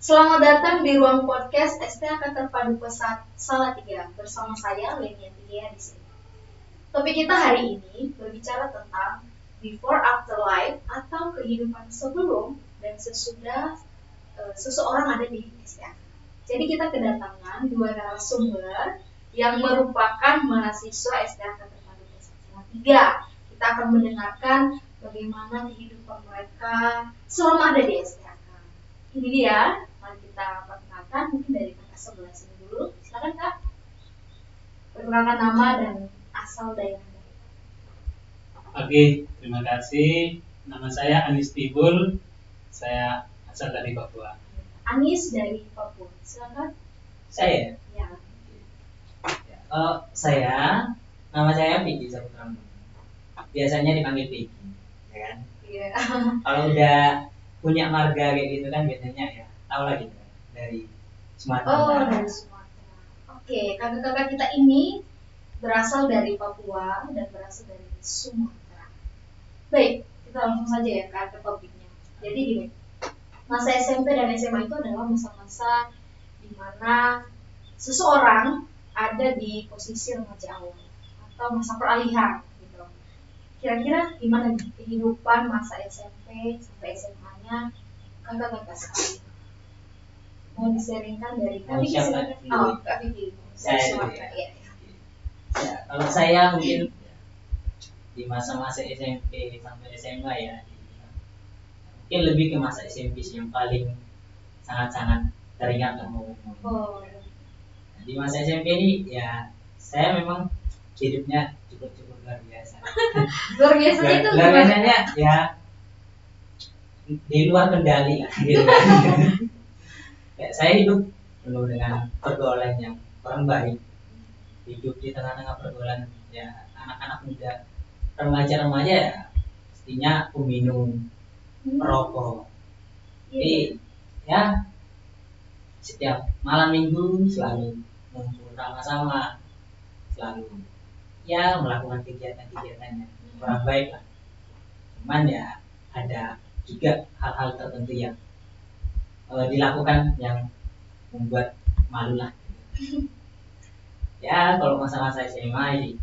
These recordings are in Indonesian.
Selamat datang di ruang podcast STAK Terpadu Pesat Salatiga bersama saya Lenia Tidia di sini. Topik kita hari ini berbicara tentang before after life atau kehidupan sebelum dan sesudah seseorang ada di STAK. Jadi kita kedatangan dua narasumber yang merupakan mahasiswa STAK Terpadu Pesat Salatiga. Kita akan mendengarkan bagaimana kehidupan mereka selama ada di STAK. Ini dia, mari kita perkenalkan mungkin dari kakak sebelah sini dulu. Silakan kak, perkenalkan nama dan asal daerah. Oke, terima kasih. Nama saya Anis Tibul. Saya asal dari Papua. Anis dari Papua. Silakan. Saya? Ya. Nama saya Vicky Saputra. Biasanya dipanggil Vicky, ya kan? Iya. Kalau udah punya marga kayak gitu kan biasanya ya tahu lah gitu dari Sumatera. Oh, dari Sumatera. Oke, kakak-kakak kita ini berasal dari Papua dan berasal dari Sumatera. Baik, kita langsung saja ya ke topiknya. Jadi gini, masa SMP dan SMA itu adalah masa-masa di mana seseorang ada di posisi remaja awal atau masa peralihan gitu. Kira-kira gimana nih kehidupan masa SMP sampai SMA-nya kakak-kakak sekalian? Mau diseringkan dari Kak Vicky silakan. Oh, Kak Vicky. Saya. Ya, kalau saya mungkin di masa-masa SMP sampai SMA ya, mungkin lebih ke masa SMP yang paling sangat-sangat teringat lah mau. Oh. Di masa SMP ini ya saya memang hidupnya cukup luar biasa. Luar biasanya itu luar biasanya ya di luar kendali lah gitu. Ya, saya hidup penuh dengan pergaulan yang kurang baik, hidup di tengah-tengah pergaulan ya anak-anak muda, remaja-remaja ya pastinya peminum, perokok. Jadi ya setiap malam minggu selalu ngumpul sama-sama, selalu ya melakukan kegiatan-kegiatannya kurang baik lah. Cuman ya ada juga hal-hal tertentu yang dilakukan yang membuat malu lah. Ya kalau masa-masa SMA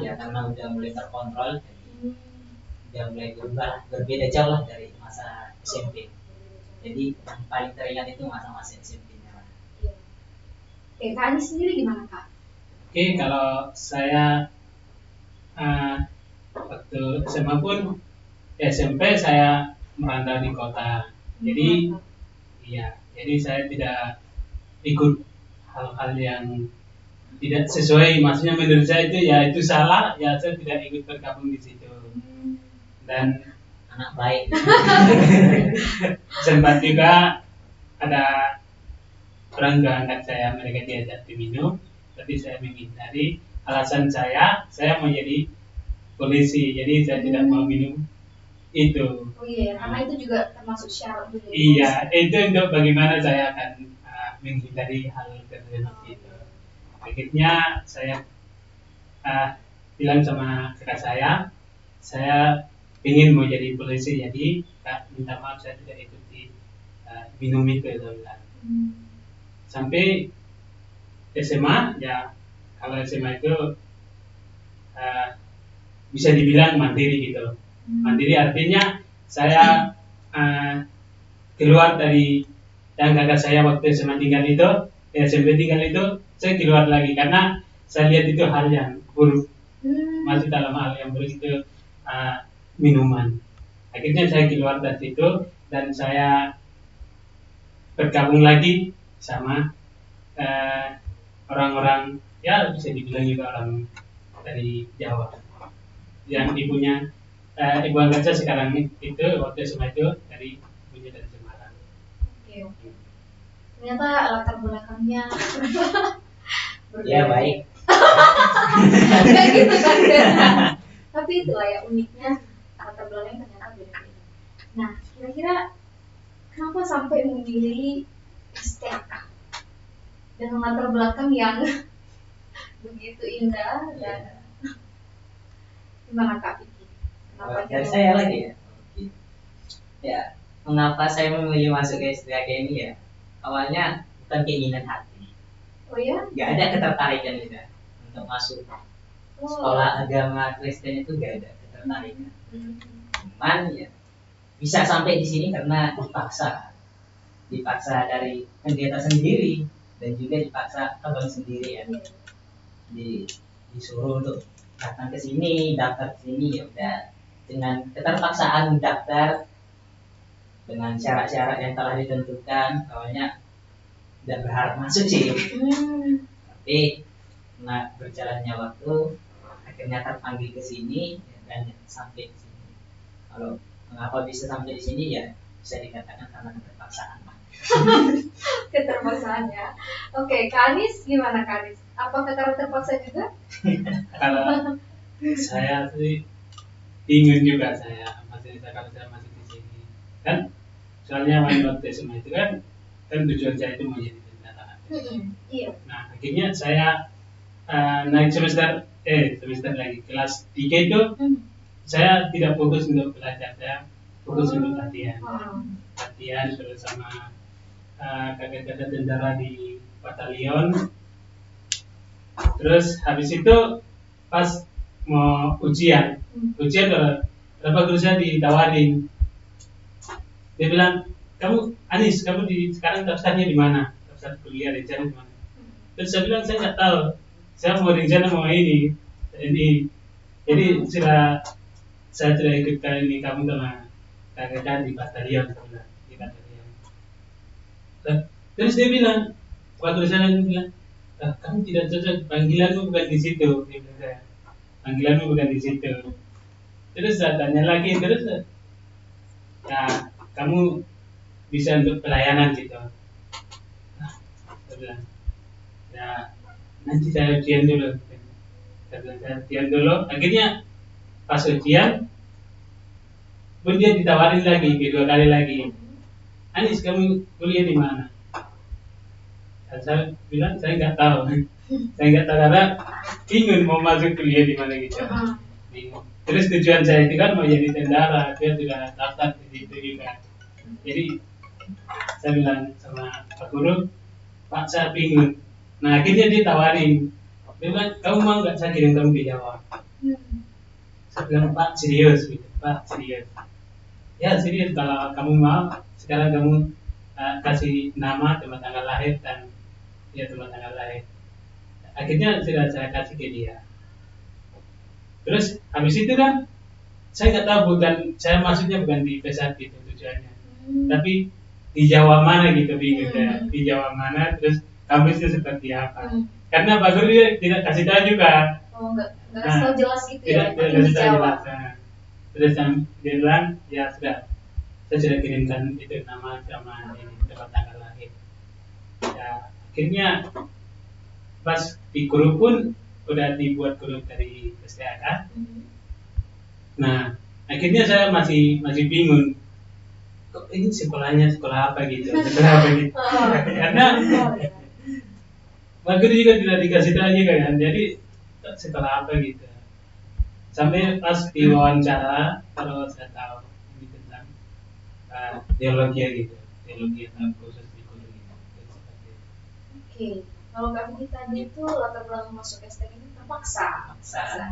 ya karena udah mulai terkontrol, jadi udah mulai berubah lah, berbeda jauh lah dari masa SMP. Jadi yang paling teringat itu masa-masa SMP-nya. Oke, Kak Anis sendiri gimana Kak? Oke, kalau saya waktu SMA pun SMP saya merantau di kota. Jadi saya tidak ikut hal-hal yang tidak sesuai. Maksudnya menurut saya itu salah. Ya saya tidak ikut bergabung di situ. Dan Anak baik. sempat juga ada orang tua angkat saya, mereka diajak diminum, tapi saya menghindari. Alasan saya mau jadi polisi, jadi saya tidak mau minum itu. Oh iya, karena itu juga termasuk syarat untuk jadi Iya, itu untuk bagaimana saya akan menghindari hal seperti itu. Akhirnya saya bilang sama kakak saya ingin mau jadi polisi, jadi kak minta maaf saya tidak ikuti minum itu. Sampai SMA ya, kalau SMA itu bisa dibilang mandiri gitu. Mandiri artinya saya keluar dari yang kakak saya waktu SMA tinggal itu, SMP tinggal itu, saya keluar lagi karena saya lihat itu hal yang buruk. Masih dalam hal yang buruk itu minuman. Akhirnya saya keluar dari situ dan saya bergabung lagi sama orang-orang ya bisa dibilang juga orang dari Jawa yang ibunya ibu angkat saya sekarang itu waktu SMA itu dari ibunya dari Semarang. Oke. Ternyata latar belakangnya Ya baik. Kayak gitu kan. Tapi itulah ya uniknya latar belakangnya ternyata beda-beda. Nah, kira-kira kenapa sampai memilih STK dengan latar belakang yang begitu indah dan gimana Kak Vicky? Kenapa Dari saya lagi ya. Ya mengapa saya memilih masuk ke STAK ini ya? Awalnya bukan keinginan hati. Oh ya? Gak ada ketertarikan itu untuk masuk sekolah agama Kristen, itu gak ada ketertarikan. Cuman ya bisa sampai di sini karena dipaksa dari pendeta sendiri dan juga dipaksa abang sendiri ya. Disuruh untuk datang ke sini, daftar ke sini, ya udah dengan keterpaksaan daftar dengan syarat-syarat yang telah ditentukan. Awalnya tidak berharap masuk sih, tapi karena berjalannya waktu akhirnya terpanggil ke sini dan sampai di sini. Kalau mengapa bisa sampai di sini ya bisa dikatakan karena keterpaksaan. Keterpaksaan ya. Oke, Kak Anis gimana Kak Anis? Apakah karena terpaksa juga? Kalau saya sih bingung juga, kalau saya masih di sini kan, soalnya waktu SMA itu kan tujuan saya itu mau jadi tentara. Iya. Nah akhirnya saya naik semester lagi kelas 3 itu saya tidak fokus untuk belajar, saya fokus untuk latihan bersama kakak-kakak tentara di batalion. Terus habis itu pas mau ujian berapa guru saya ditawarin, dia bilang, kamu Anis, kamu sekarang daftarnya di mana, daftar kuliah rencana di mana? Terus saya bilang saya nggak tahu, saya mau rencana mau ini. Jadi saya sudah ikut kali ini kamu sama kakak di batalion, di batalion. Terus dia bilang, waktu saya bilang, kamu tidak cocok, panggilanmu bukan di situ. Dia bilang saya, panggilanmu bukan di situ. Terus saya tanya lagi, terus ya kamu bisa untuk pelayanan gitu. Saya bilang, ya nanti saya ujian dulu. Saya ujian dulu. Akhirnya pas ujian pun dia ditawarin lagi, kedua kali lagi. Anis, kamu kuliah di mana? Dan saya bilang saya nggak tahu. Saya nggak tahu karena bingung mau masuk kuliah di mana gitu. Bingung. Terus tujuan saya itu kan mau jadi tentara, dia sudah daftar di situ juga. Jadi saya bilang sama Pak Guru, Pak saya bingung. Nah akhirnya dia tawarin, dia bilang kamu mau nggak saya kirim kamu ke Jawa? Saya bilang Pak serius gitu, Pak serius. Ya serius, kalau kamu mau sekarang kamu kasih nama, tempat tanggal lahir dan ya tempat tanggal lahir. Akhirnya sudah saya kasih ke dia. Terus habis itu kan saya nggak tahu, saya maksudnya bukan di P1 itu tujuannya, tapi di Jawa mana gitu, bingung ya. Di Jawa mana, terus kampusnya seperti apa? Karena Pak Guru dia tidak kasih tahu juga. Nggak kasih tahu jelas gitu ya. Tidak kasih tahu jelas. Terus dia bilang ya sudah, saya sudah kirimkan itu nama sama ini tempat tanggal lahir. Ya, akhirnya pas di grup pun udah dibuat grup dari STAK. Nah akhirnya saya masih bingung, kok ini sekolahnya sekolah apa gitu, karena Pak Guru juga tidak dikasih tahu juga kan, jadi sekolah apa gitu. Sampai pas di wawancara kalau saya tahu ini tentang teologi gitu, teologi atau khusus di guru gitu. Oke. Kalau Kak Vicky tadi itu latar belakang masuk STAK ini terpaksa.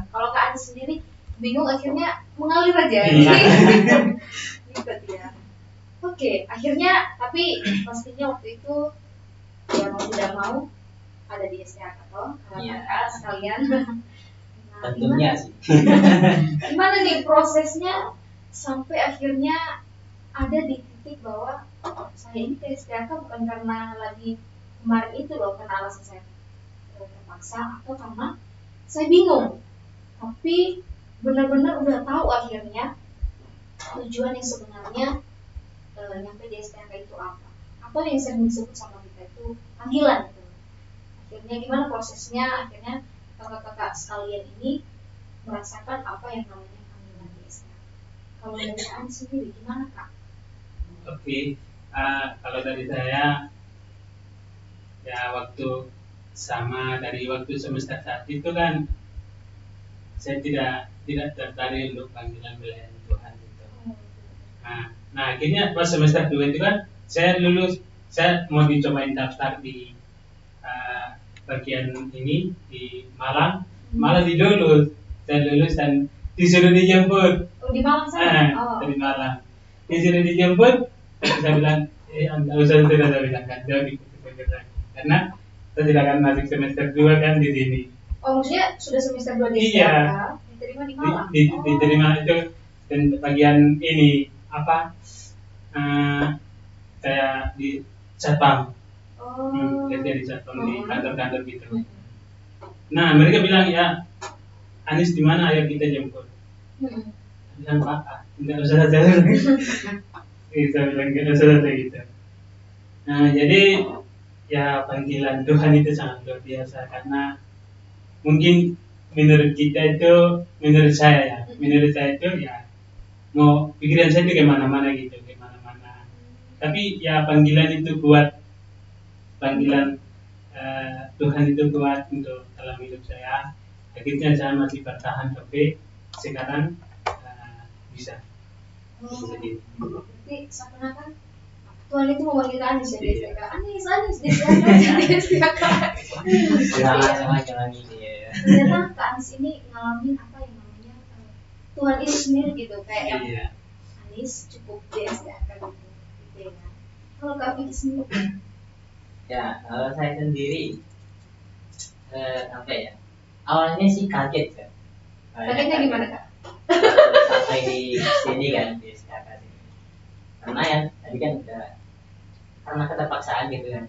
Kalau Kak Andi sendiri bingung, akhirnya mengalir aja. Gitu ya. Oke, akhirnya tapi pastinya waktu itu ya mau tidak mau ada di STAK toh, kakak sekalian. Nah, tentunya sih. Gimana nih prosesnya sampai akhirnya ada di titik bahwa saya ini ke STAK bukan karena lagi kemarin itu loh, karena alasan saya terpaksa atau karena saya bingung, tapi benar-benar udah tahu akhirnya tujuan yang sebenarnya nyampe di STAK itu apa, atau yang sering disebut sama kita itu panggilan gitu. Akhirnya gimana prosesnya, akhirnya kakak-kakak sekalian ini merasakan apa yang namanya panggilan di STAK. Kalau dari Kak sendiri gimana Kak? Oke, kalau dari saya ya waktu dari waktu semester 1 itu kan saya tidak tertarik untuk panggilan pelayanan Tuhan gitu. Nah Nah akhirnya pas semester 2 itu kan saya lulus, saya mau dicobain daftar di bagian ini di Malang, malah dilulus, saya lulus dan disuruh dijemput. Oh, di Malang sana? Dari Malang disuruh dijemput, saya bilang nggak usah, tidak, saya bilang kan jauh di lagi karena saya tidak akan masuk semester 2 kan di sini. Oh, maksudnya sudah semester 2 di Iya, STAK, diterima di Malang? diterima itu dan bagian ini apa kayak di satpam. Kerja di satpam di kantor-kantor gitu. Nah mereka bilang ya Anis di mana, ayo kita jemput. Bilang Pak, nggak usah saja. Kita bilang nggak usah saja gitu. Nah jadi ya panggilan Tuhan itu sangat luar biasa karena mungkin menurut kita itu, menurut saya itu ya mau pikiran saya itu kemana-mana gitu, kemana-mana. Tapi ya panggilan itu kuat, panggilan Tuhan itu kuat untuk dalam hidup saya. Akhirnya saya masih bertahan sampai sekarang bisa. Berarti seakan-akan Tuhan itu memanggil Anis ya di STK. Anis di STK. Macam-macam ini ya. Ternyata Kak Anis ini ngalamin apa yang namanya Tuhan itu sendiri gitu, kayak yang Anis cukup di STK gitu ya. Kalau Kak Vicky sendiri? Ya, kalau saya sendiri apa ya? Awalnya sih kaget kan. Kagetnya gimana Kak? Sampai di sini kan di SKK sini. Karena ya tadi kan udah karena keterpaksaan gitu kan.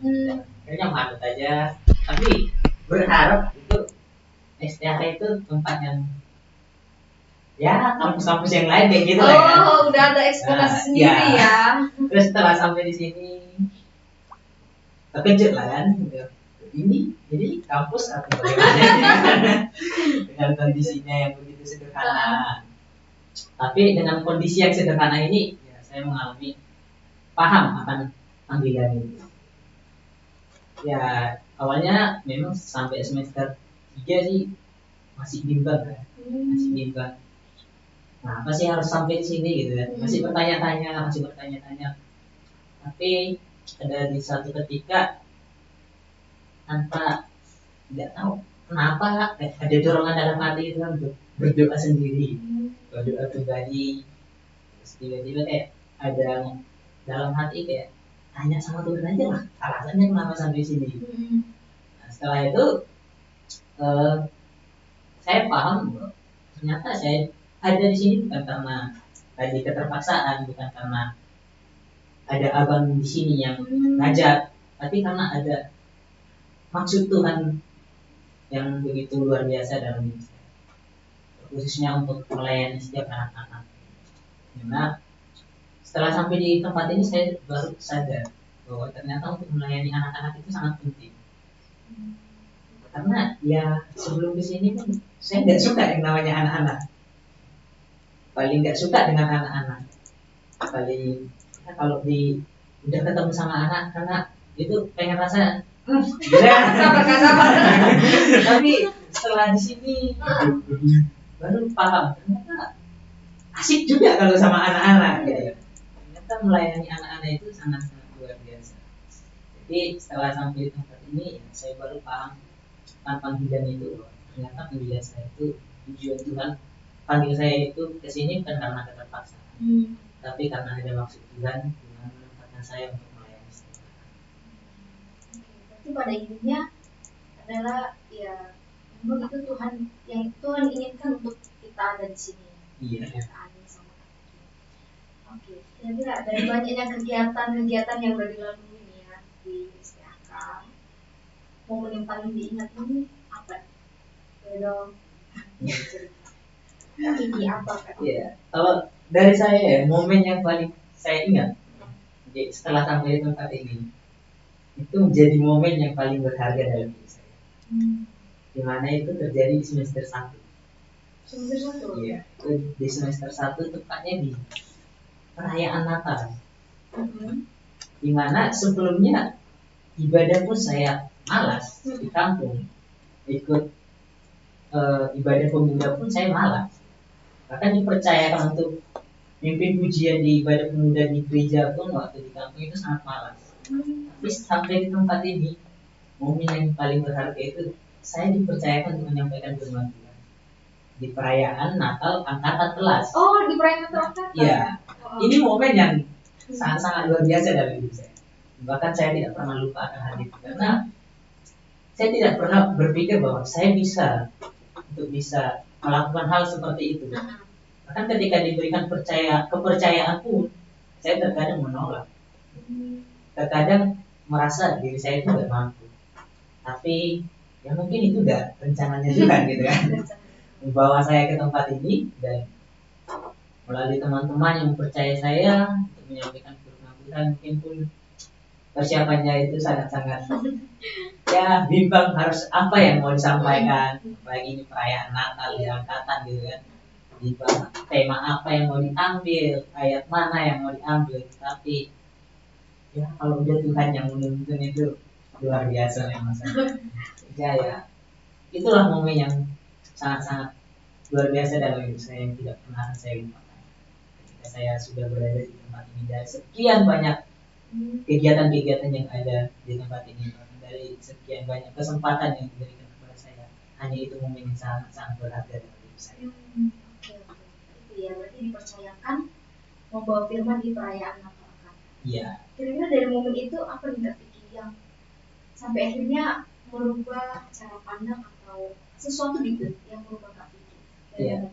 Akhirnya manut aja. Tapi berharap itu STK itu tempat yang ya kampus-kampus yang lain kayak gitu lah kan. Udah ada ekspektasi sendiri ya. Terus setelah sampai di sini terkejut lah kan gitu. Ini jadi kampus atau bagaimana dengan kondisinya yang begitu sederhana. Tapi dengan kondisi yang sederhana ini ya saya mengalami paham akan panggilan ini. Ya awalnya memang sampai semester 3 sih masih bimbang kan. Masih bimbang. Nah, apa sih harus sampai di sini gitu kan? Masih bertanya-tanya. Tapi ada di satu ketika tanpa tidak tahu kenapa ada dorongan dalam hati itu kan berdoa sendiri, berdoa pribadi. Terus tiba-tiba kayak ada dalam hati kayak tanya sama Tuhan aja lah alasannya kenapa sampai sini. Nah, setelah itu saya paham bahwa ternyata saya ada di sini bukan karena tadi keterpaksaan, bukan karena ada abang di sini yang ngajak, tapi karena ada maksud Tuhan yang begitu luar biasa dalam hidup saya, khususnya untuk melayani setiap anak-anak. Karena setelah sampai di tempat ini saya baru sadar bahwa ternyata untuk melayani anak-anak itu sangat penting. Karena ya sebelum di sini pun saya nggak suka yang namanya anak-anak, paling nggak suka dengan anak-anak. Paling ya, kalau udah ketemu sama anak karena itu pengen rasa sabar. Tapi setelah di sini baru paham ternyata asik juga kalau sama anak-anak gitu. Ternyata melayani anak-anak itu sangat luar biasa. Jadi setelah sampai di tempat ini ya, saya baru paham tentang panggilan itu. Ternyata panggilan saya itu tujuan Tuhan panggil saya itu ke sini bukan karena keterpaksaan, tapi karena ada maksud Tuhan dengan menempatkan saya untuk melayani setiap orang. Berarti pada intinya adalah ya memang itu Tuhan yang Tuhan inginkan untuk kita ada di sini. Iya. Oke. Kira-kira dari banyaknya kegiatan yang udah dilalui nih ya di STK, momen yang paling diingat ini apa? Dong. Ini apa kan? Iya. Kalau dari saya ya, momen yang paling saya ingat setelah sampai di tempat ini itu menjadi momen yang paling berharga dalam hidup saya. Dimana itu terjadi di semester 1. Semester 1? Iya. Di semester 1 tepatnya di perayaan Natal. Dimana sebelumnya ibadah pun saya malas di kampung, ikut ibadah pemuda pun saya malas, bahkan dipercayakan untuk mimpin pujian di ibadah pemuda di gereja pun waktu di kampung itu sangat malas. Tapi sampai di tempat ini, momen yang paling berharga itu saya dipercayakan untuk menyampaikan firman Tuhan di perayaan Natal angkatan kelas. Oh, di perayaan Natal angkatan. Iya, ini momen yang sangat-sangat luar biasa dalam hidup saya. Bahkan saya tidak pernah lupa akan hal itu karena saya tidak pernah berpikir bahwa saya bisa melakukan hal seperti itu. Bahkan ketika diberikan kepercayaan pun, saya terkadang menolak. Terkadang merasa diri saya itu tidak mampu. Tapi ya mungkin itu udah rencananya Tuhan gitu kan. Membawa saya ke tempat ini dan melalui teman-teman yang mempercayai saya untuk menyampaikan firman Tuhan, mungkin pun persiapannya itu sangat-sangat ya bimbang harus apa yang mau disampaikan. Apalagi ini perayaan Natal di angkatan gitu kan. Tema apa yang mau diambil, ayat mana yang mau diambil, tapi ya kalau udah Tuhan yang menuntun itu luar biasa memang saya. Ya, itulah momen yang sangat-sangat luar biasa dalam hidup saya yang tidak pernah saya lupakan. Ketika saya sudah berada di tempat ini dari sekian banyak kegiatan-kegiatan yang ada di tempat ini, dari sekian banyak kesempatan yang diberikan kepada saya, hanya itu momen yang sangat-sangat berharga dalam hidup saya. Itu ya, berarti dipercayakan membawa firman di perayaan Natal angkatan. Iya. Kira-kira dari momen itu apa nih Kak Vicky yang sampai akhirnya merubah cara pandang atau sesuatu gitu yang merubah Kak Vicky? Iya.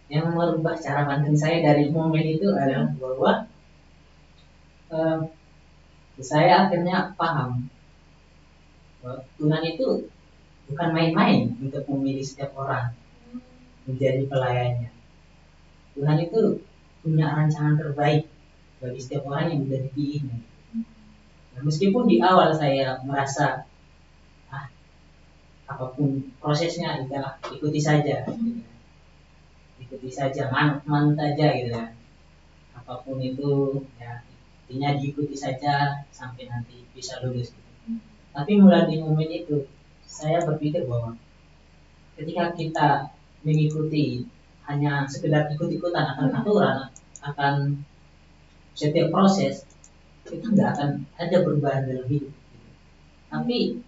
Yang merubah cara pandang saya dari momen itu adalah bahwa saya akhirnya paham bahwa Tuhan itu bukan main-main untuk memilih setiap orang menjadi pelayannya. Tuhan itu punya rancangan terbaik bagi setiap orang yang sudah dipilihnya. Nah, meskipun di awal saya merasa apapun prosesnya adalah ikuti saja, gitu. Ikuti saja, manut saja gitu ya. Apapun itu ya intinya diikuti saja sampai nanti bisa lulus. Gitu. Tapi mulai di momen itu saya berpikir bahwa ketika kita mengikuti hanya sekedar ikut-ikutan akan aturan, akan setiap proses itu nggak akan ada perubahan dalam hidup. Tapi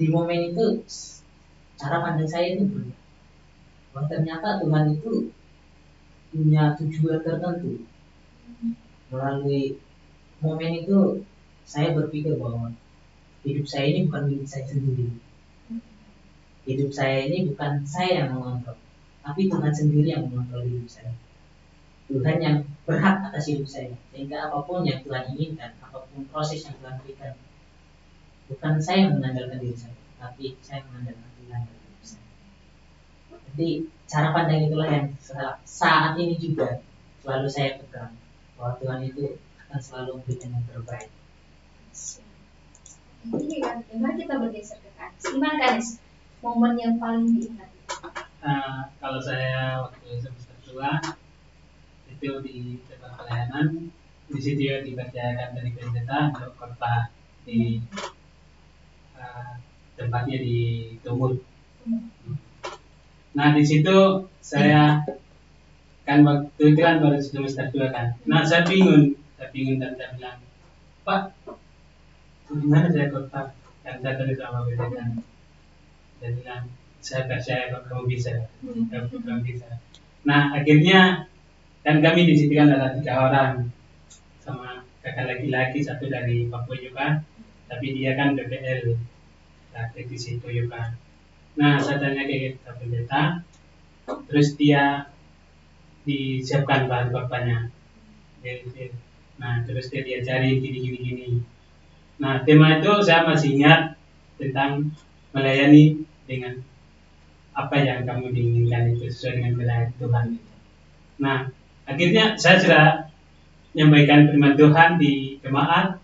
di momen itu cara pandang saya itu berubah. Bahwa ternyata Tuhan itu punya tujuan tertentu. Melalui momen itu saya berpikir bahwa hidup saya ini bukan milik saya sendiri. Hidup saya ini bukan saya yang mengontrol, tapi Tuhan sendiri yang mengontrol hidup saya. Tuhan yang berhak atas hidup saya, sehingga apapun yang Tuhan inginkan, apapun proses yang Tuhan berikan, bukan saya yang mengandalkan diri saya, tapi saya mengandalkan Tuhan dalam hidup saya. Jadi cara pandang itulah yang saat ini juga selalu saya pegang, bahwa Tuhan itu akan selalu memberikan yang terbaik. Ini kan, gimana kita bergeser ke Kanis? Gimana Kanis? Momen yang paling diingat? Kalau saya waktu semester 2 itu di tempat pelayanan, di situ ya dipercayakan dari pendeta untuk khotbah di tempatnya di Tumur. Nah di situ saya kan waktu itu kan baru semester 2 kan. Nah saya bingung dan saya bilang, Pak, gimana saya khotbah? Dan saya tadi sama pendeta. Dia bilang, saya percaya kamu bisa. Nah akhirnya kan kami di situ kan ada 3 orang sama kakak laki-laki, satu dari Papua juga, tapi dia kan BPL praktek di situ juga. Nah saya tanya ke pendeta, terus dia disiapkan bahan bapaknya. Nah terus dia cari gini. Nah tema itu saya masih ingat tentang melayani dengan apa yang kamu diinginkan itu sesuai dengan kehendak Tuhan. Nah, akhirnya saya sudah menyampaikan firman Tuhan di jemaat.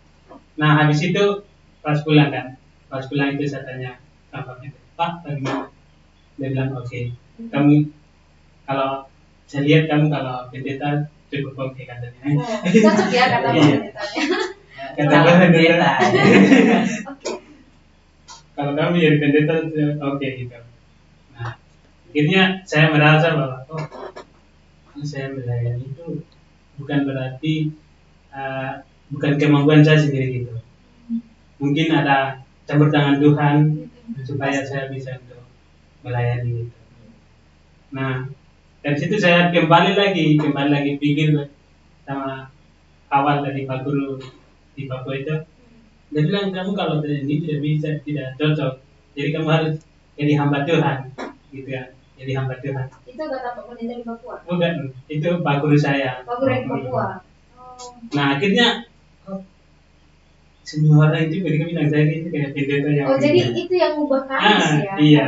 Nah, habis itu pas pulang itu saya tanya sama Pak, bagaimana? Dia bilang oke. Kamu kalau saya lihat kamu kalau pendeta cukup oke katanya. Cocok ya kata pendetanya. Kata pendeta. Kalau kamu jadi pendeta oke gitu. Nah, akhirnya saya merasa bahwa saya melayani itu bukan berarti bukan kemampuan saya sendiri gitu. Mungkin ada campur tangan Tuhan supaya saya bisa untuk melayani gitu. Nah, dari situ saya kembali lagi pikir sama awal dari Pak Guru di Papua itu. Dia bilang kamu kalau ini tidak bisa, tidak cocok. Jadi kamu harus jadi hamba Tuhan, gitu ya. Jadi hamba Tuhan. Itu kata Pak Pendeta di Papua? Bukan, itu Pak Guru saya. Pak Guru di Papua. Oh. Nah akhirnya semua orang itu mereka bilang saya itu kayak pendeta yang. Oh jadi itu yang ubah karis ya? Iya.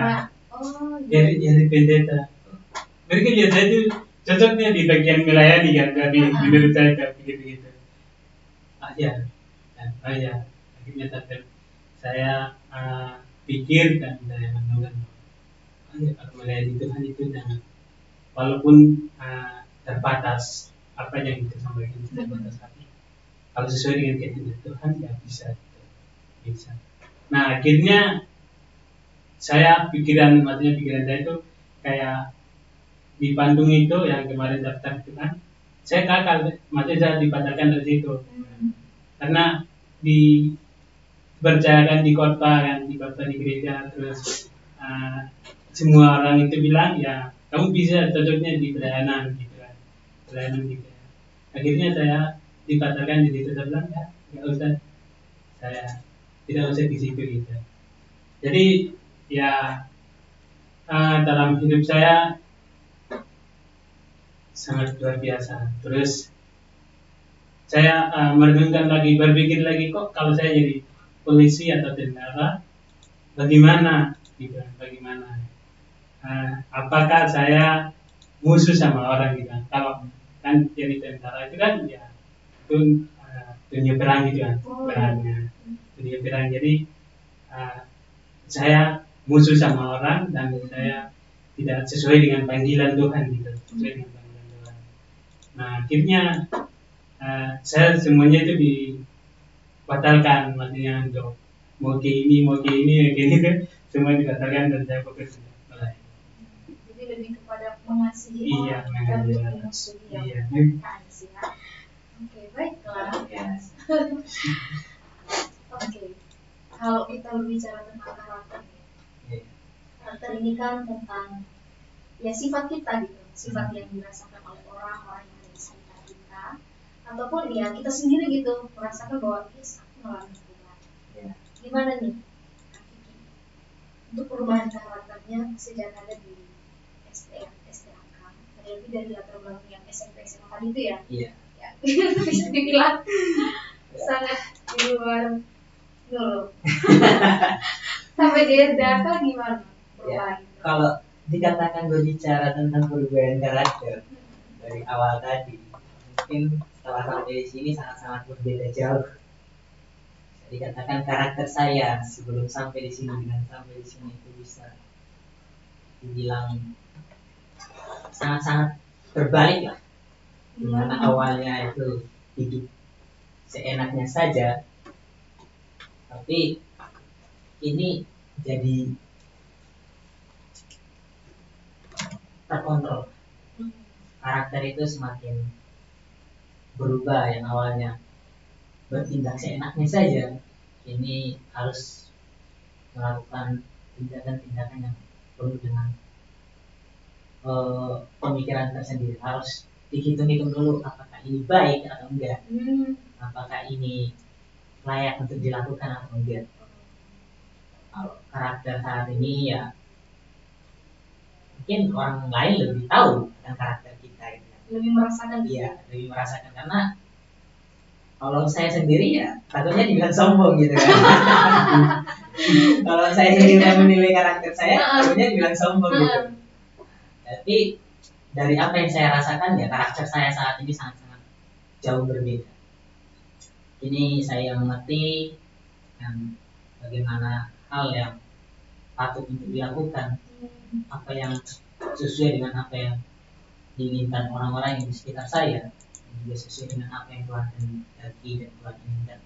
Oh. Jadi pendeta. Mereka lihat saya itu cocoknya di bagian melayani kan, tapi menurut saya kayak begitu. Ya. Akhirnya saya pikir dan saya menemukan kalau melayani Tuhan itu jangan, walaupun terbatas apa yang kita sampaikan terbatas, tapi kalau sesuai dengan kehendak Tuhan ya bisa. Nah akhirnya pikiran saya itu kayak di Bandung itu yang kemarin daftar itu kan, saya gagal, maksudnya saya dibatalkan dari situ karena dipercayakan di kota di gereja, terus semua orang itu bilang ya kamu bisa cocoknya di pelayanan gitu kan, akhirnya saya dibatalkan di situ. Saya bilang ya nggak usah, saya tidak usah di situ gitu. Jadi ya dalam hidup saya sangat luar biasa. Terus saya merenungkan lagi, berpikir lagi, kok kalau saya jadi polisi atau tentara, bagaimana gitu, apakah saya musuh sama orang gitu. Kalau kan jadi tentara itu kan ya itu dunia perang gitu kan, perangnya dunia perang. Jadi saya musuh sama orang dan saya tidak sesuai dengan panggilan Tuhan gitu, sesuai dengan panggilan Tuhan. Nah akhirnya saya semuanya itu dibatalkan, maksudnya untuk mau ke ini semua dibatalkan dan saya fokus melayani. Jadi lebih kepada mengasihi orang dan memusuhi yang bukan sih ya. Oke, baiklah. Oke, kalau kita berbicara tentang karakter ini kan tentang ya sifat kita gitu, sifat yang dirasakan oleh orang yang ada di sekitar kita, ataupun ya kita sendiri gitu merasakan bahwa yes, aku mengalami perubahan. Gimana nih untuk perubahan karakternya sejak ada di STAK, terlebih dari latar belakang yang SMP SMA tadi itu ya? Iya. Ya, itu bisa dibilang sangat di luar dulu. Sampai di STAK gimana perubahan? Kalau dikatakan berbicara tentang perubahan karakter dari awal tadi, mungkin setelah sampai di sini sangat-sangat berbeda jauh. Dikatakan karakter saya sebelum sampai di sini dengan sampai di sini itu bisa dibilang sangat-sangat berbalik lah. Dimana awalnya itu hidup seenaknya saja, tapi ini jadi terkontrol. Karakter itu semakin berubah, yang awalnya bertindak seenaknya saja, ini harus melakukan tindakan-tindakan yang penuh dengan pemikiran tersendiri. Harus dihitung-hitung dulu apakah ini baik atau enggak, apakah ini layak untuk dilakukan atau enggak. Kalau karakter saat ini ya mungkin orang lain lebih tahu tentang karakter kita gitu. Lebih merasakan. Iya, lebih merasakan, karena kalau saya sendiri ya takutnya dibilang sombong gitu kan. Kalau saya sendiri yang menilai karakter saya, takutnya dibilang sombong gitu. Tapi dari apa yang saya rasakan ya karakter saya saat ini sangat-sangat jauh berbeda. Ini saya mengerti dan bagaimana hal yang patut untuk dilakukan, apa yang sesuai dengan apa yang diinginkan orang-orang yang di sekitar saya, dan juga sesuai dengan apa yang Tuhan kehendaki dan Tuhan inginkan.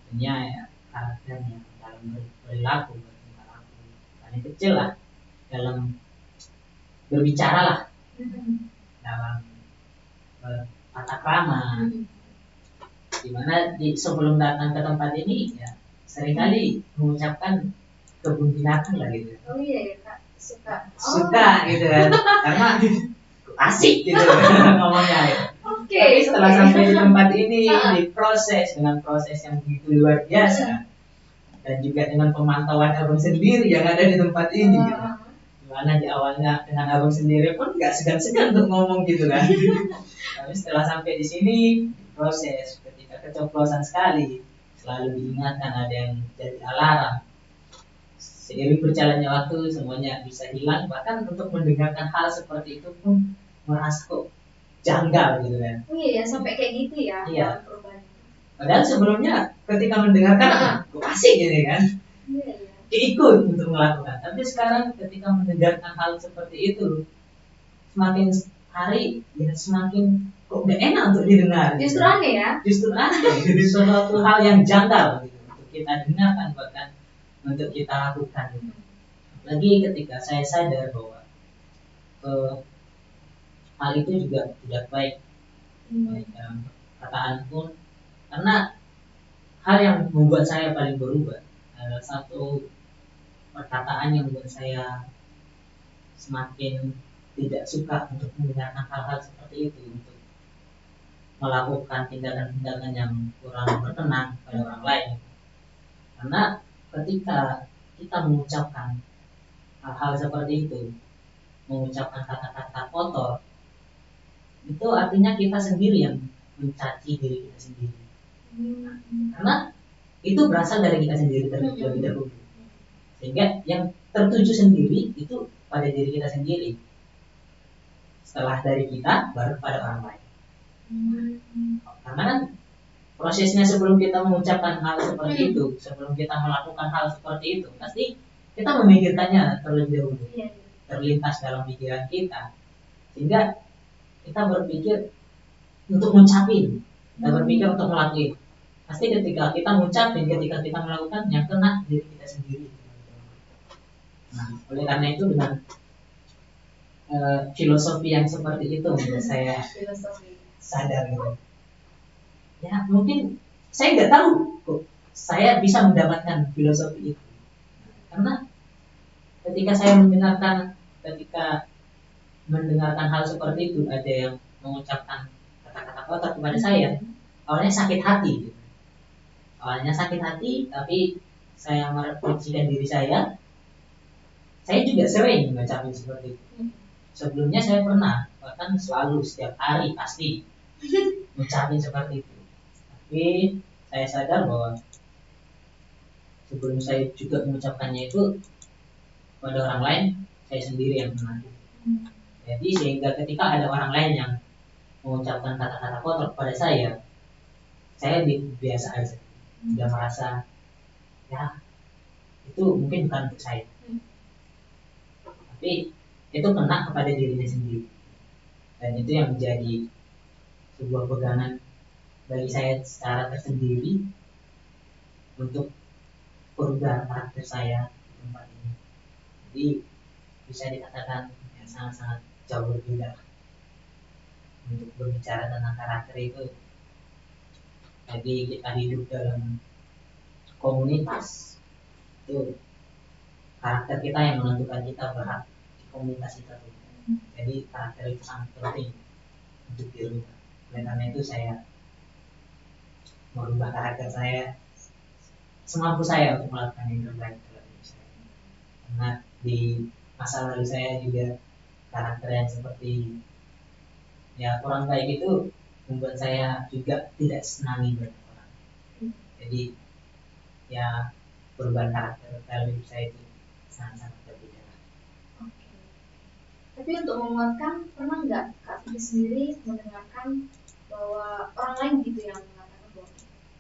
Tentunya ya karakternya dalam berlaku bertingkah laku paling kecil lah, dalam berbicara lah. dalam tata krama, dimana sebelum datang ke tempat ini ya seringkali mengucapkan kebun binatang lah gitu. Oh iya ya Kak, suka gitu kan, karena asik gitu ngomongnya ya. Oke. Tapi setelah sampai di tempat ini diproses dengan proses yang begitu luar biasa dan juga dengan pemantauan abang sendiri yang ada di tempat ini gitu. Dimana di awalnya dengan abang sendiri pun nggak segan-segan untuk ngomong gitu kan. Tapi setelah sampai di sini proses ketika keceplosan sekali selalu diingatkan, ada yang jadi alarm. Seiring berjalannya waktu semuanya bisa hilang, bahkan untuk mendengarkan hal seperti itu pun merasa kok janggal gitu kan. Oh iya ya, sampai kayak gitu ya. Iya. Perubahan. Padahal sebelumnya ketika mendengarkan kok asik gitu kan. Iya. Ikut untuk melakukan. Tapi sekarang ketika mendengarkan hal seperti itu, semakin hari ya semakin kok gak enak untuk didengar. Justru aneh ya. Justru aneh. Jadi suatu hal yang janggal gitu untuk kita dengarkan, bahkan untuk kita lakukan gitu. Lagi ketika saya sadar bahwa hal itu juga tidak baik dalam perkataan pun, karena hal yang membuat saya paling berubah adalah satu perkataan yang membuat saya semakin tidak suka untuk mendengarkan hal-hal seperti itu, untuk melakukan tindakan-tindakan yang kurang berkenan pada orang lain. Karena ketika kita mengucapkan hal-hal seperti itu, mengucapkan kata-kata kotor, itu artinya kita sendiri yang mencaci diri kita sendiri. Karena itu berasal dari kita sendiri terlebih dahulu. Sehingga yang tertuju sendiri itu pada diri kita sendiri. Setelah dari kita, baru pada orang lain. Karena kan prosesnya sebelum kita mengucapkan hal seperti itu, sebelum kita melakukan hal seperti itu, pasti kita memikirkannya terlebih dahulu. Terlintas dalam pikiran kita. Sehingga kita berpikir untuk ngucapin, kita berpikir untuk melakukan. Pasti ketika kita ngucapin, ketika kita melakukan, yang kena diri kita sendiri. Nah, oleh karena itu dengan filosofi yang seperti itu saya sadar gitu. Ya mungkin saya nggak tahu kok saya bisa mendapatkan filosofi itu, karena ketika mendengarkan hal seperti itu, ada yang mengucapkan kata-kata kotor kepada saya, awalnya sakit hati gitu. Awalnya sakit hati, tapi saya merefleksikan diri saya juga sering mengucapkan seperti itu. Sebelumnya saya pernah, bahkan selalu setiap hari pasti mengucapkan seperti itu. Tapi saya sadar bahwa sebelum saya juga mengucapkannya itu pada orang lain, saya sendiri yang kena. Jadi sehingga ketika ada orang lain yang mengucapkan kata-kata kotor kepada saya biasa aja, tidak merasa ya itu mungkin bukan untuk saya, tapi itu kena kepada dirinya sendiri, dan itu yang menjadi sebuah pegangan bagi saya secara tersendiri untuk perubahan karakter saya di tempat ini. Jadi bisa dikatakan ya, sangat-sangat jauh berbeda untuk berbicara tentang karakter itu. Jadi kita hidup dalam komunitas, itu karakter kita yang menentukan kita berhak di komunitas kita. Jadi karakter itu sangat penting untuk dirubah. Dan karena itu saya merubah karakter saya semampu saya untuk melakukan yang terbaik dalam hidup saya. Karena di masa lalu saya juga karakter yang seperti ya kurang baik itu membuat saya juga tidak senangi banyak orang. Jadi ya perubahan karakter dalam hidup saya itu sangat-sangat berbeda. Oke. Tapi untuk menguatkan, pernah nggak Kak Vicky sendiri mendengarkan bahwa orang lain gitu yang mengatakan bahwa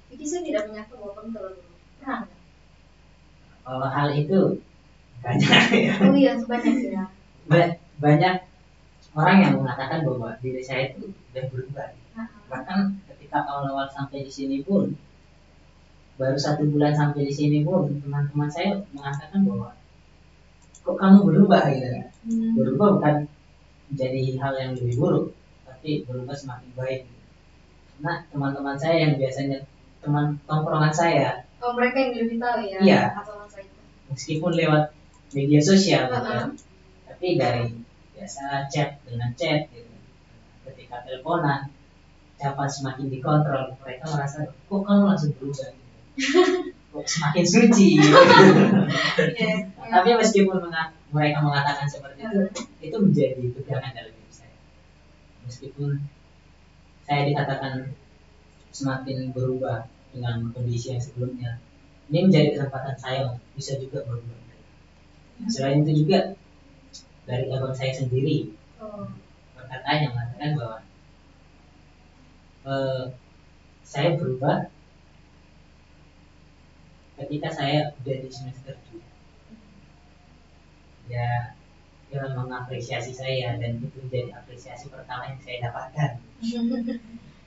Vicky saya tidak menyangka bahwa kamu terlalu dulu. Pernah nggak? Hal itu banyak ya. Oh iya, banyak ya. Banyak orang yang mengatakan bahwa diri saya itu sudah berubah. Bahkan ketika awal-awal sampai di sini pun, baru 1 bulan sampai di sini pun, teman-teman saya mengatakan bahwa kok kamu berubah gitu kan? Berubah bukan menjadi hal yang lebih buruk, tapi berubah semakin baik. Karena teman-teman saya yang biasanya teman tongkrongan saya, mereka yang lebih tahu ya. Iya. Atau masa itu. Meskipun lewat media sosial gitu, Uh-huh. tapi dari biasa chat dengan chat gitu, ketika teleponan ucapan semakin dikontrol, mereka merasa kok kamu langsung berubah gitu. Kok semakin suci gitu. Yeah. Tapi meskipun mereka mengatakan seperti itu menjadi pegangan dalam hidup saya. Meskipun saya dikatakan semakin berubah dengan kondisi yang sebelumnya, ini menjadi kesempatan saya untuk bisa juga berubah. Selain itu juga dari abang saya sendiri perkataan yang mengatakan bahwa saya berubah ketika saya udah di semester 2. Ya, dia mengapresiasi saya dan itu menjadi apresiasi pertama yang saya dapatkan.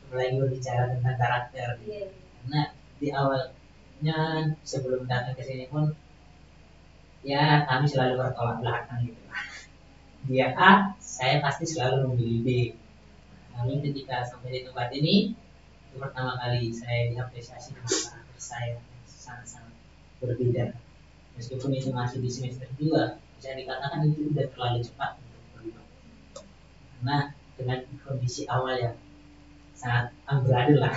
Apalagi berbicara tentang karakter. Karena di awalnya sebelum datang ke sini pun ya kami selalu bertolak belakang gitu. Dia A, saya pasti selalu memilih B. Namun ketika sampai di tempat ini, itu pertama kali saya diapresiasi dengan karakter saya sangat-sangat berbeda. Meskipun itu masih di semester 2, bisa dikatakan itu sudah terlalu cepat untuk berubah. Karena dengan kondisi awal yang sangat amburadul lah,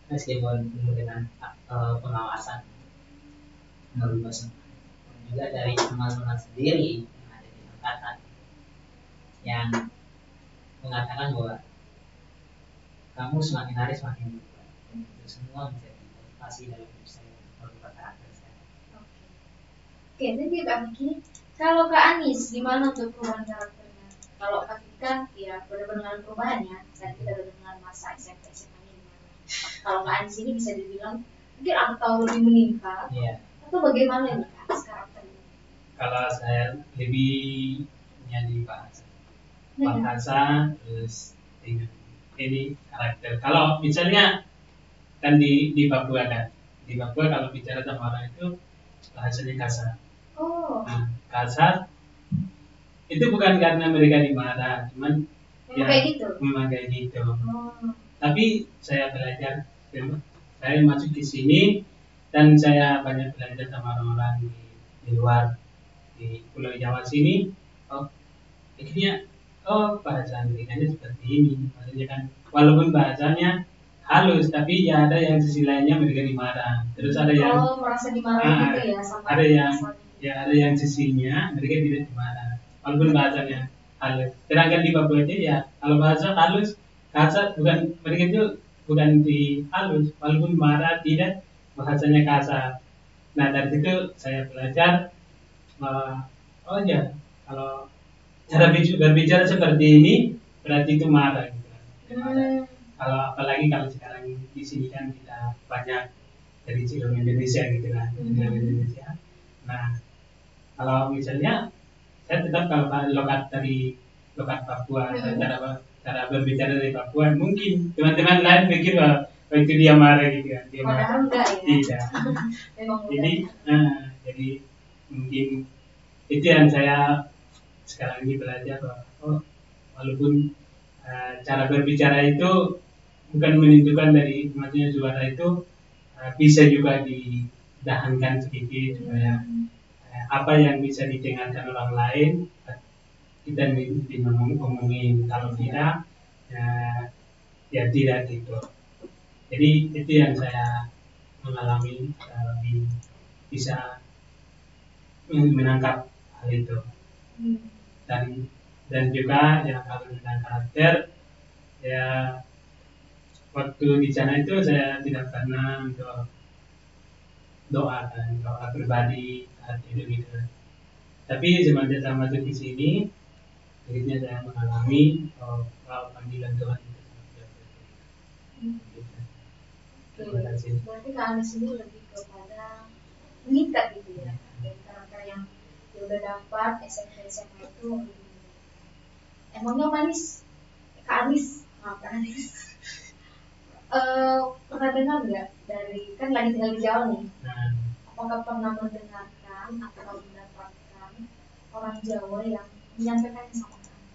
meskipun dengan pengawasan merubah semua. Juga dari teman-teman sendiri yang ada di angkatan yang mengatakan bahwa kamu semakin hari semakin berubah. Itu semua menjadi motivasi dalam hidup saya, merubah karakter saya. Oke, jadi Kak Vicky, kalau Kak Anis gimana untuk perubahan karakternya? Kalau Kak Vicky kan ya benar-benar perubahannya, dan kita udah dengan masa SMP SMA-nya gimana? Kalau Kak Anis ini bisa dibilang mungkin atau lebih meningkat, atau bagaimana nih Kak karakternya? Kalau saya lebih di bahasa terus dengan ini karakter. Kalau misalnya kan di Papua kan, di Papua kalau bicara sama orang itu bahasanya kasar. Nah, kasar itu bukan karena mereka dimarah, cuman ya memang kayak gitu. Tapi saya belajar, saya masuk di sini dan saya banyak belajar sama orang-orang di luar, di Pulau Jawa sini. Akhirnya bahasa Amerikanya seperti ini, maksudnya kan walaupun bahasanya halus tapi ya ada yang sisi lainnya mereka dimarah, terus ada yang merasa dimarah gitu ya, sama ada yang ada yang sisinya mereka tidak dimarah walaupun bahasanya halus. Sedangkan di Papua itu ya kalau bahasa halus kasar, bukan mereka itu bukan di halus, walaupun marah tidak bahasanya kasar. Nah dari situ saya belajar kalau cara berbicara seperti ini berarti itu marah gitu. Kalau apalagi kalau sekarang di sini kan kita banyak dari seluruh Indonesia gitu kan, Indonesia. Nah kalau misalnya saya tetap kalau logat Papua, cara berbicara dari Papua, mungkin teman-teman lain pikir bahwa itu dia marah gitu kan, dia marah. Tidak. Jadi mungkin itu yang saya sekarang ini belajar bahwa walaupun cara berbicara itu bukan menentukan dari maksudnya suara itu bisa juga didahankan sedikit supaya apa yang bisa didengarkan orang lain kita ngomongin, kalau tidak ya tidak gitu. Jadi itu yang saya mengalami, bisa menangkap hal itu. Dan juga ya kalau tentang karakter ya waktu di sana itu saya tidak pernah untuk doa pribadi saat itu gitu. Tapi semenjak saya masuk di sini akhirnya saya mengalami panggilan Tuhan itu. Terima kasih. Berarti Kak Anis ini lebih kepada mengikat gitu ya, dari karakter yang udah dapat SMP SMA itu. Emangnya manis Kak Anis, pernah dengar nggak dari, kan lagi tinggal di Jawa nih, apakah pernah mendengarkan atau mendapatkan orang Jawa yang menyampaikan sama Kak Anis?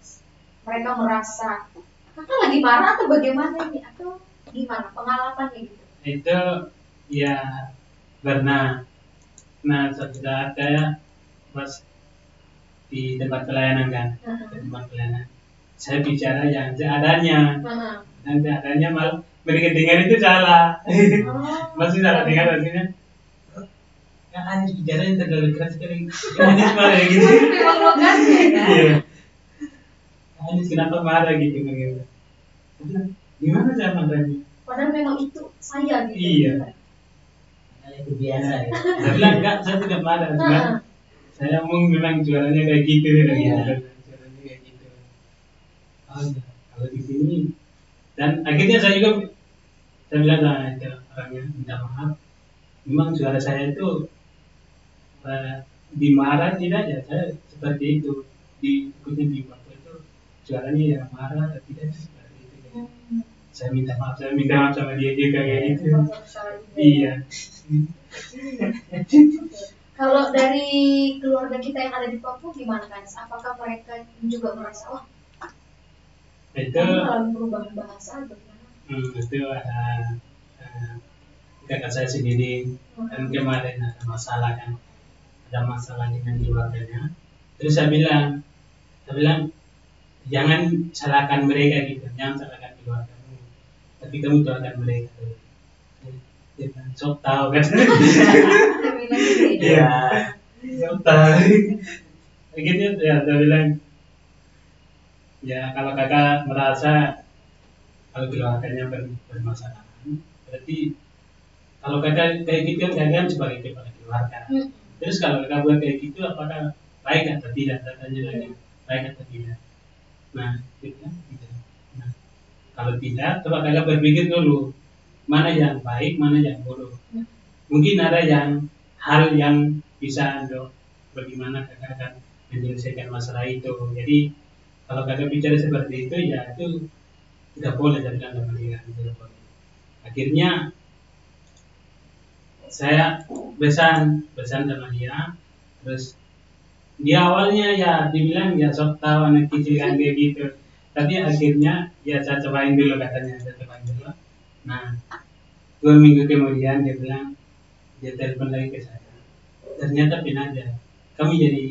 mereka merasa kakak lagi marah atau bagaimana nih, atau gimana pengalamannya gitu? Itu ya pernah. Nah, suatu saat saya pas di tempat pelayanan kan, di tempat pelayanan, saya bicara yang seadanya, dan seadanya malah mereka dengar itu salah. Masih salah dengar artinya. Ya Anies bicara yang terlalu keras sekali. Anies marah gitu. Memang logatnya ya. Iya. Anies kenapa marah gitu begitu. Gimana cara marahnya? Padahal memang itu saya gitu. Iya. Hal itu biasa ya. Saya bilang enggak, saya tidak marah. Cuman saya memang jualannya kayak gitu gitu. Iya. Jualannya kayak gitu. Oh, ya. Kalau di sini dan akhirnya saya juga saya bilang sama itu orangnya minta maaf. Memang suara saya itu dimarah tidak ya saya seperti itu diikuti di waktu itu suaranya ya marah atau tidak seperti itu. Saya minta maaf sama dia juga kayak gitu. Iya. Kalau dari keluarga kita yang ada di Papua gimana kan? Apakah mereka juga merasa wah Itu mengalami perubahan bahasa atau gimana? itu ada kakak saya sendiri kan kemarin ada masalah kan, ada masalah dengan keluarganya. Terus saya bilang jangan salahkan mereka gitu, jangan salahkan keluargamu, tapi kamu doakan mereka dulu. Dia bilang sok tahu kan. Saya bilang gitu ya. Iya, sok tahu. Begitu ya, saya bilang ya kalau kakak merasa kalau keluarganya bermasalah, berarti kalau kakak kayak gitu kan kakak sebagai kepala keluarga. Terus kalau kakak buat kayak gitu apakah baik atau tidak? Tanya lagi baik atau tidak. Nah, gitu kan tidak. Nah, kalau tidak, coba kakak berpikir dulu mana yang baik, mana yang buruk. Mungkin ada yang hal yang bisa untuk bagaimana kakak akan menyelesaikan masalah itu. Jadi kalau kakak bicara seperti itu ya itu tidak boleh dari dalam dia, tidak boleh. Akhirnya saya besan sama dia, terus dia awalnya ya dibilang ya sok tahu anak kecil kan kayak gitu, tapi akhirnya ya saya cobain dulu katanya, saya cobain dulu. Nah 2 minggu kemudian dia bilang, dia telepon lagi ke saya, ternyata aja kamu jadi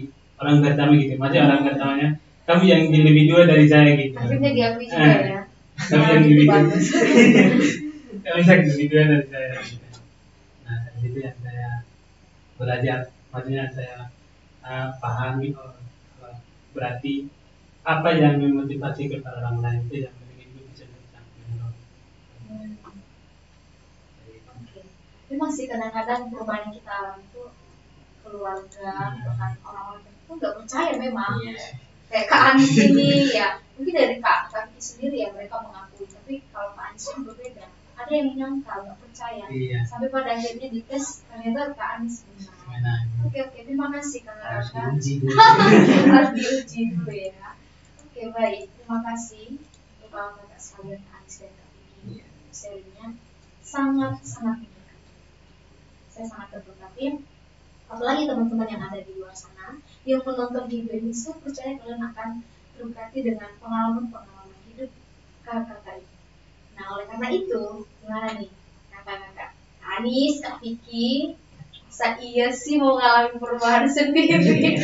orang pertama gitu, masih orang pertamanya kamu yang lebih tua dari saya gitu. Akhirnya diakui juga ya. Kamu yang lebih tua kamu yang lebih tua dari saya gitu. Nah itu yang saya belajar, maksudnya saya pahami berarti apa yang memotivasi kepada orang lain itu yang penting itu bisa disampaikan. Oke. Memang sih kadang-kadang perubahan yang kita alami itu keluarga bahkan orang-orang itu nggak percaya memang. Kayak Kak Anis ini ya mungkin dari Kak Vicky sendiri ya mereka mengakui, tapi kalau Kak Anis yang berbeda, ada yang menyangkal nggak percaya sampai pada akhirnya dites ternyata Kak Anis benar. Oke, terima kasih Kak Raka. Harus diuji dulu ya. Oke, baik, terima kasih untuk kakak sekalian Kak Anis dan Kak Vicky. Sharingnya sangat menyenangkan. Saya sangat terberkati. Apalagi teman-teman yang ada di luar sana yang menonton video ini, saya percaya kalian akan terberkati dengan pengalaman-pengalaman hidup kakak-kakak ini. Nah, oleh karena itu, gimana nih kakak-kakak Anis, Kak Vicky, masa iya sih mau ngalamin perubahan sendiri?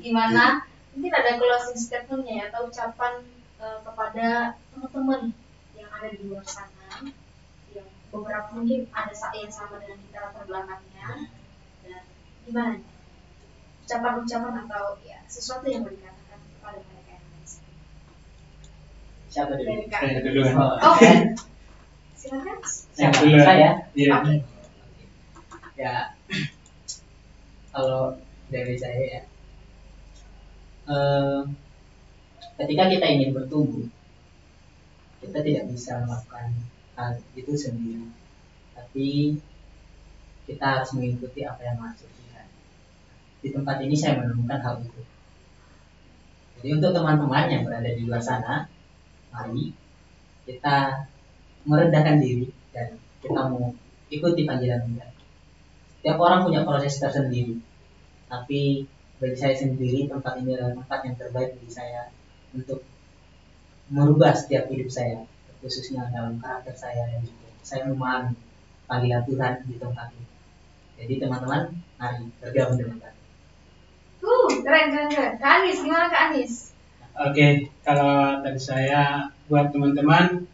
Gimana? Mungkin ada closing statement-nya ya, atau ucapan kepada teman-teman yang ada di luar sana, yang beberapa mungkin ada yang sama dengan kita latar belakangnya. Dan gimana nih? Ucapan-ucapan atau ya sesuatu yang mau dikatakan kepada mereka yang lain. Siapa dulu? Saya dulu. Oke. Silakan. Saya. Iya. Oke. Ya, kalau dari saya ya, ketika kita ingin bertumbuh, kita tidak bisa melakukan hal itu sendiri, tapi kita harus mengikuti apa yang masuk Tuhan. Di tempat ini saya menemukan hal itu. Jadi untuk teman-teman yang berada di luar sana, mari kita merendahkan diri dan kita mau ikuti panggilan Tuhan. Setiap orang punya proses tersendiri, tapi bagi saya sendiri tempat ini adalah tempat yang terbaik bagi saya untuk merubah setiap hidup saya, khususnya dalam karakter saya dan juga saya memahami panggilan Tuhan di tempat ini. Jadi teman-teman, mari bergabung dengan kami. Keren. Kak Anis, gimana Kak Anis? Oke, kalau dari saya buat teman-teman,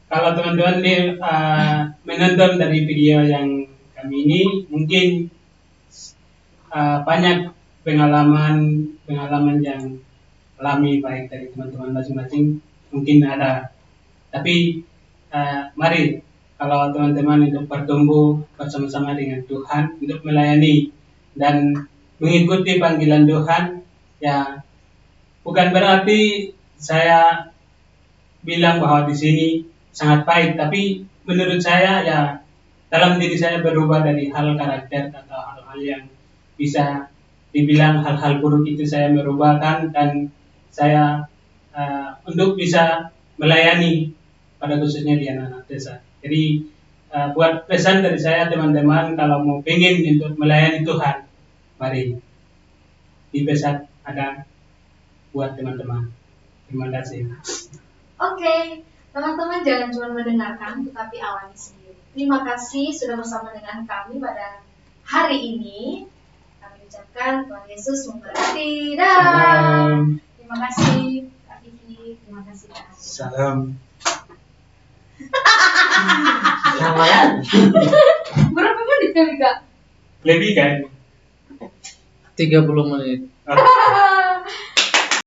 kalau teman-teman menonton dari video yang kami ini, mungkin banyak pengalaman yang alami baik dari teman-teman masing-masing, mungkin ada. Tapi mari kalau teman-teman untuk bertumbuh bersama-sama dengan Tuhan untuk melayani dan mengikuti panggilan Tuhan, ya bukan berarti saya bilang bahwa di sini sangat baik, tapi menurut saya ya dalam diri saya berubah dari hal karakter atau hal-hal yang bisa dibilang hal-hal buruk itu saya merubahkan dan saya untuk bisa melayani pada khususnya di anak-anak desa. Jadi buat pesan dari saya teman-teman, kalau mau pengen untuk melayani Tuhan, mari di pesan ada buat teman-teman. Terima kasih. Oke, teman-teman jangan cuma mendengarkan, tetapi alami sendiri. Terima kasih sudah bersama dengan kami pada hari ini. Kami ucapkan Tuhan Yesus memberkati. Salam. Terima kasih Kak Vivi, terima kasih Kak Anis. Salam. Selamat. Berapa menit kali Kak? Lebih kan? 30 menit. Oh.